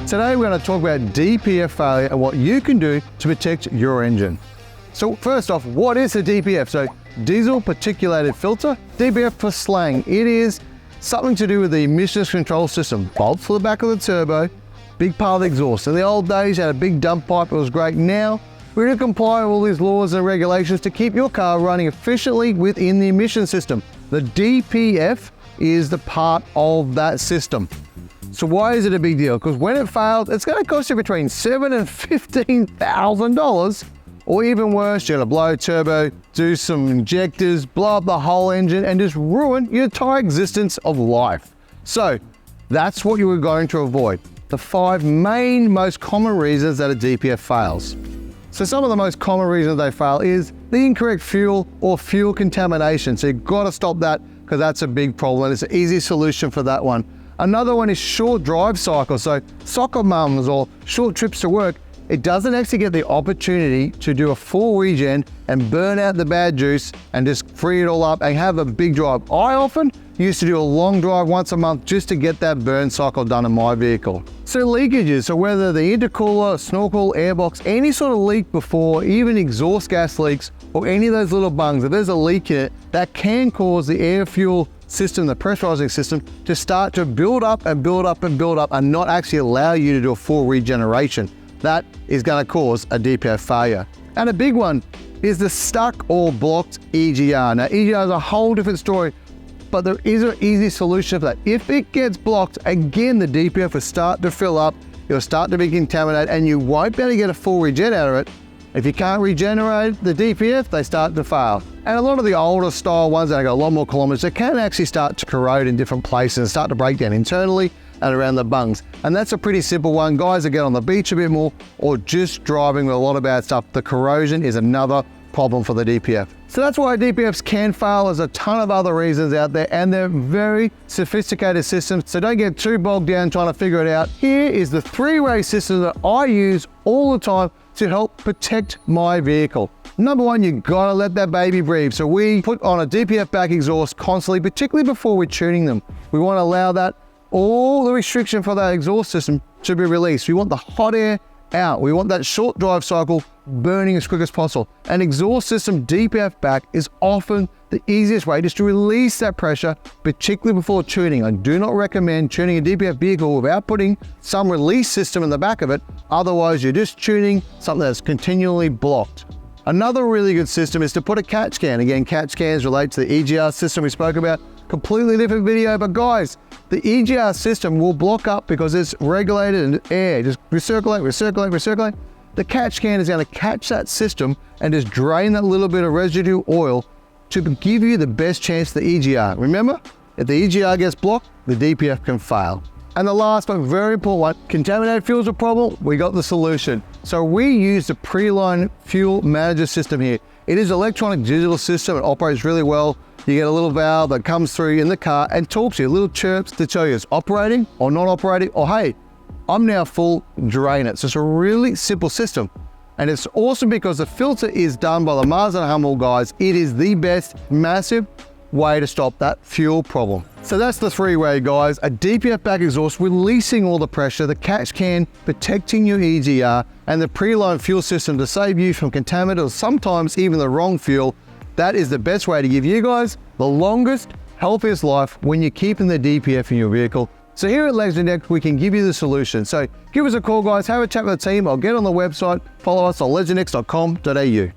Today we're going to talk about DPF failure and what you can do to protect your engine. So first off, what is a DPF? So diesel particulated filter, DPF for slang. It is something to do with the emissions control system. Bolt for the back of the turbo, big part of the exhaust. In the old days, you had a big dump pipe, it was great. Now, we're going to comply with all these laws and regulations to keep your car running efficiently within the emission system. The DPF is the part of that system. So why is it a big deal? Because when it fails, it's going to cost you between $7,000 and $15,000, or even worse, you're going to blow turbo, do some injectors, blow up the whole engine, and just ruin your entire existence of life. So that's what you were going to avoid. The 5 main most common reasons that a DPF fails. So some of the most common reasons they fail is the incorrect fuel or fuel contamination. So you've got to stop that because that's a big problem. It's an easy solution for that one. Another one is short drive cycles. So soccer mums or short trips to work, it doesn't actually get the opportunity to do a full regen and burn out the bad juice and just free it all up and have a big drive. I often used to do a long drive once a month just to get that burn cycle done in my vehicle. So leakages, so whether the intercooler, snorkel, airbox, any sort of leak before, even exhaust gas leaks or any of those little bungs, if there's a leak in it, that can cause the air fuel system, the pressurizing system, to start to build up and build up and build up and not actually allow you to do a full regeneration. That is going to cause a DPF failure. And a big one is the stuck or blocked EGR. Now EGR is a whole different story, but there is an easy solution for that. If it gets blocked, again, the DPF will start to fill up, it'll start to be contaminated, and you won't be able to get a full regen out of it. If you can't regenerate the DPF, they start to fail. And a lot of the older style ones that have got a lot more kilometers, they can actually start to corrode in different places and start to break down internally and around the bungs. And that's a pretty simple one. Guys that get on the beach a bit more or just driving with a lot of bad stuff, the corrosion is another problem for the DPF. So that's why DPFs can fail. There's a ton of other reasons out there, and they're very sophisticated systems, so don't get too bogged down trying to figure it out. Here is the 3-way system that I use all the time to help protect my vehicle. Number 1, you gotta let that baby breathe. So we put on a DPF back exhaust constantly, particularly before we're tuning them. We want to allow that, all the restriction for that exhaust system to be released. We want the hot air out. We want that short drive cycle burning as quick as possible. An exhaust system DPF back is often the easiest way just to release that pressure, particularly before tuning. I do not recommend tuning a DPF vehicle without putting some release system in the back of it. Otherwise, you're just tuning something that's continually blocked. Another really good system is to put a catch can. Again, catch cans relate to the EGR system we spoke about. Completely different video, but guys, the EGR system will block up because it's regulated in air. Just recirculate, recirculate, recirculate. The catch can is going to catch that system and just drain that little bit of residue oil to give you the best chance for the EGR. Remember, if the EGR gets blocked, the DPF can fail. And the last but very important one, contaminated fuel's a problem, we got the solution. So we use the pre-line fuel manager system here. It is an electronic digital system, it operates really well. You get a little valve that comes through in the car and talks to you, little chirps to tell you it's operating or not operating, or hey, I'm now full, drain it. So it's a really simple system. And it's awesome because the filter is done by the Mars and Hummel guys. It is the best, massive way to stop that fuel problem. So that's the 3-way, guys. A DPF back exhaust releasing all the pressure, the catch can protecting your EGR, and the pre-line fuel system to save you from contaminant or sometimes even the wrong fuel. That is the best way to give you guys the longest, healthiest life when you're keeping the DPF in your vehicle. So here at Legendex, we can give you the solution. So give us a call, guys, have a chat with the team, or get on the website, follow us on legendex.com.au.